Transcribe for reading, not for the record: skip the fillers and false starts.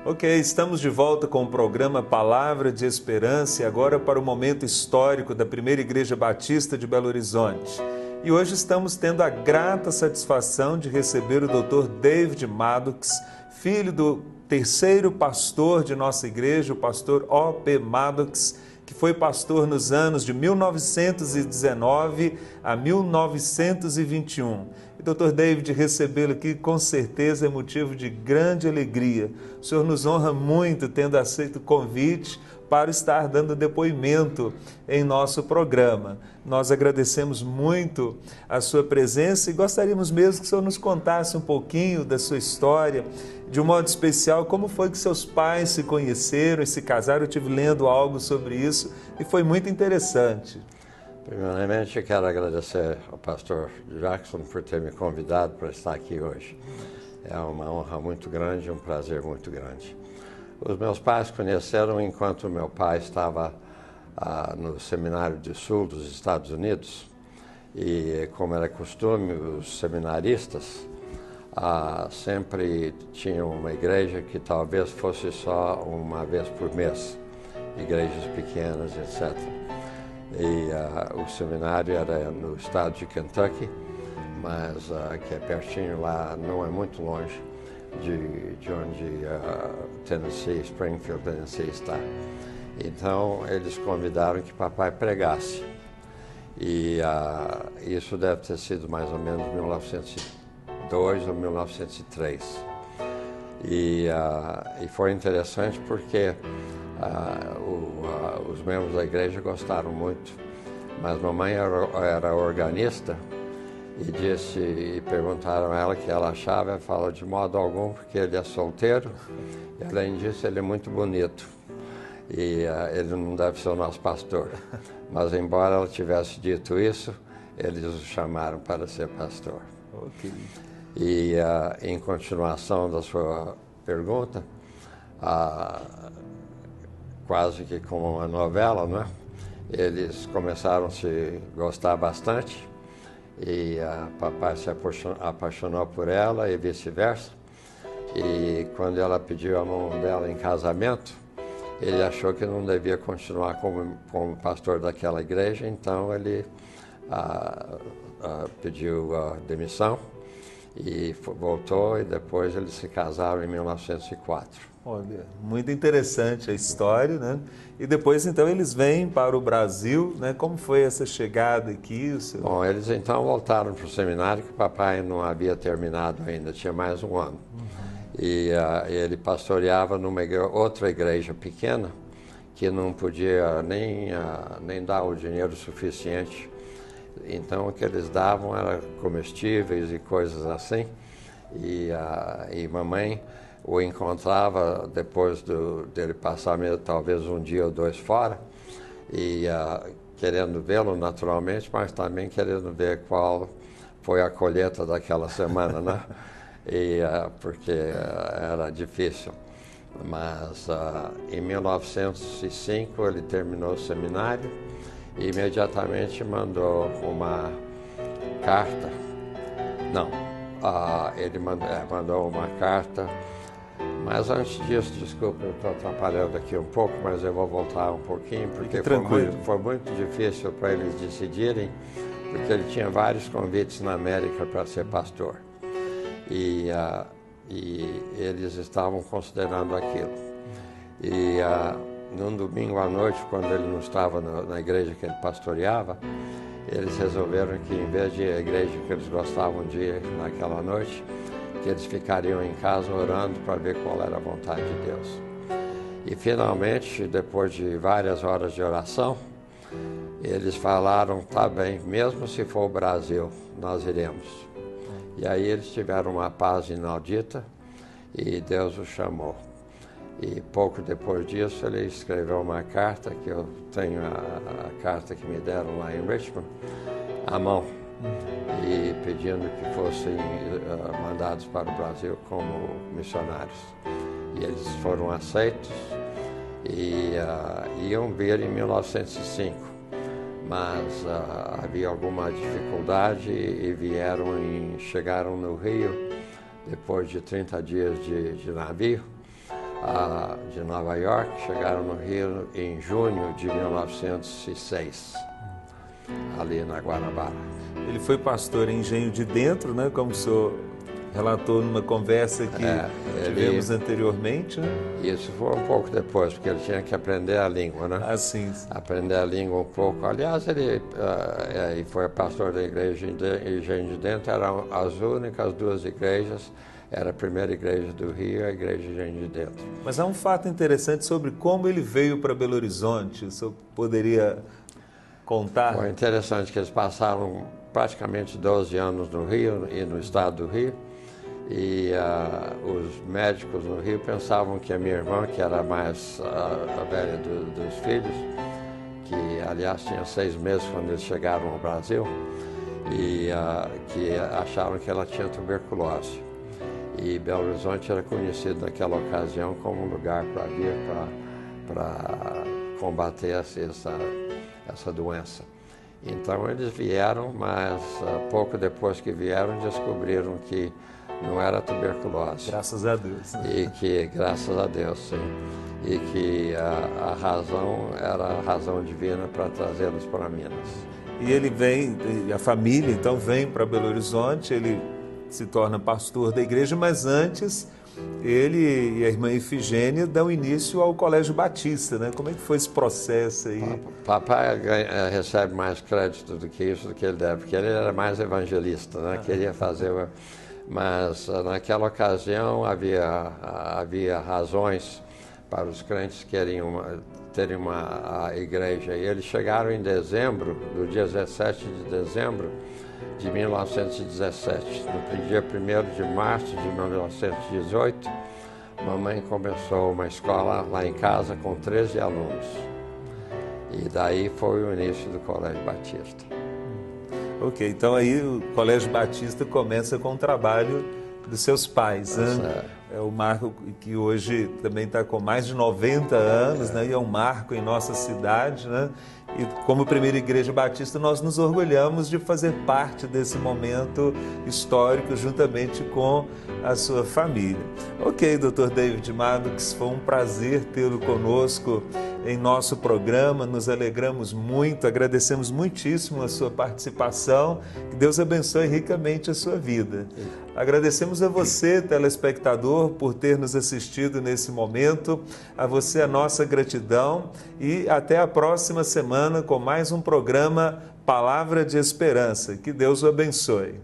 Ok, estamos de volta com o programa Palavra de Esperança e agora para o momento histórico da Primeira Igreja Batista de Belo Horizonte. E hoje estamos tendo a grata satisfação de receber o Dr. David Maddox, filho do terceiro pastor de nossa igreja, o pastor O.P. Maddox, que foi pastor nos anos de 1919 a 1921. E Dr. David, recebê-lo aqui com certeza é motivo de grande alegria. O senhor nos honra muito tendo aceito o convite para estar dando depoimento em nosso programa. Nós agradecemos muito a sua presença e gostaríamos mesmo que o senhor nos contasse um pouquinho da sua história, de um modo especial, como foi que seus pais se conheceram e se casaram. Eu estive lendo algo sobre isso e foi muito interessante. Primeiramente, eu quero agradecer ao pastor Jackson por ter me convidado para estar aqui hoje. É uma honra muito grande, um prazer muito grande. Os meus pais conheceram enquanto meu pai estava no Seminário de Sul dos Estados Unidos e, como era costume, os seminaristas sempre tinham uma igreja que talvez fosse só uma vez por mês, igrejas pequenas, etc. E o seminário era no estado de Kentucky, mas que é pertinho lá, não é muito longe de onde Tennessee, Springfield, Tennessee está. Então eles convidaram que papai pregasse. E isso deve ter sido mais ou menos 1902 ou 1903. E foi interessante porque os membros da igreja gostaram muito, mas mamãe era organista e perguntaram a ela o que ela achava. Ela falou: de modo algum, porque ele é solteiro, e além disso ele é muito bonito e ele não deve ser o nosso pastor. Mas embora ela tivesse dito isso, eles o chamaram para ser pastor. Okay. E em continuação da sua pergunta, quase que como uma novela, não é? Eles começaram a se gostar bastante e papai se apaixonou por ela e vice-versa. E quando ela pediu a mão dela em casamento, ele achou que não devia continuar como pastor daquela igreja, então ele pediu demissão e voltou, e depois eles se casaram em 1904. Olha, muito interessante a história, né? E depois, então, eles vêm para o Brasil, né? Como foi essa chegada aqui? Bom, eles então voltaram para o seminário, que o papai não havia terminado ainda, tinha mais um ano. E ele pastoreava numa outra igreja pequena, que não podia nem dar o dinheiro suficiente. Então, o que eles davam era comestíveis e coisas assim. E mamãe o encontrava depois dele passar talvez um dia ou dois fora, e querendo vê-lo naturalmente, mas também querendo ver qual foi a colheita daquela semana, né? Porque era difícil. Mas em 1905 ele terminou o seminário e imediatamente mandou uma carta. Não, ele mandou uma carta. Mas antes disso, desculpa, eu estou atrapalhando aqui um pouco, mas eu vou voltar um pouquinho, porque foi muito difícil para eles decidirem, porque ele tinha vários convites na América para ser pastor. E eles estavam considerando aquilo. E num domingo à noite, quando ele não estava na igreja que ele pastoreava, eles resolveram que, em vez de a igreja que eles gostavam de ir naquela noite, que eles ficariam em casa orando para ver qual era a vontade de Deus. E finalmente, depois de várias horas de oração, eles falaram: tá bem, mesmo se for o Brasil, nós iremos. E aí eles tiveram uma paz inaudita e Deus o chamou. E pouco depois disso ele escreveu uma carta, que eu tenho a carta que me deram lá em Richmond, à mão, e pedindo que fossem mandados para o Brasil como missionários. E eles foram aceitos e iam vir em 1905, mas havia alguma dificuldade e chegaram no Rio depois de 30 dias de navio. de Nova York, chegaram no Rio em junho de 1906, ali na Guanabara. Ele foi pastor em Engenho de Dentro, né? Como o senhor relatou numa conversa que tivemos anteriormente, né? Isso foi um pouco depois, porque ele tinha que aprender a língua, né? Ah, sim. Aprender a língua um pouco. Aliás, ele foi pastor da igreja em Engenho de Dentro, eram as únicas duas igrejas, era a primeira igreja do Rio e a igreja de Engenho de Dentro. Mas há um fato interessante sobre como ele veio para Belo Horizonte, o senhor poderia contar? Foi interessante que eles passaram praticamente 12 anos no Rio e no estado do Rio, e os médicos no Rio pensavam que a minha irmã, que era mais a velha dos filhos, que aliás tinha 6 meses quando eles chegaram ao Brasil, e que acharam que ela tinha tuberculose. E Belo Horizonte era conhecido naquela ocasião como um lugar para vir para combater essa doença. Então eles vieram, mas pouco depois que vieram descobriram que não era tuberculose. Graças a Deus. E que, graças a Deus, sim. E que a razão era a razão divina para trazê-los para Minas. E ele vem, a família então vem para Belo Horizonte, ele se torna pastor da igreja, mas antes ele e a irmã Ifigênia dão início ao Colégio Batista, né? Como é que foi esse processo aí? Papai recebe mais crédito do que isso, do que ele deve, porque ele era mais evangelista, né? Queria fazer... Mas naquela ocasião havia razões para os crentes terem uma igreja. E eles chegaram em dezembro, no dia 17 de dezembro de 1917. No dia 1º de março de 1918, mamãe começou uma escola lá em casa com 13 alunos. E daí foi o início do Colégio Batista. Ok, então aí o Colégio Batista começa com o trabalho dos seus pais, né? É o Marco que hoje também está com mais de 90 anos, né? E é um marco em nossa cidade, né? E como Primeira Igreja Batista, nós nos orgulhamos de fazer parte desse momento histórico juntamente com a sua família. Ok, Dr. David Maddox, foi um prazer tê-lo conosco em nosso programa, nos alegramos muito, agradecemos muitíssimo a sua participação, que Deus abençoe ricamente a sua vida. Agradecemos a você, telespectador, por ter nos assistido nesse momento, a você a nossa gratidão e até a próxima semana com mais um programa Palavra de Esperança. Que Deus o abençoe.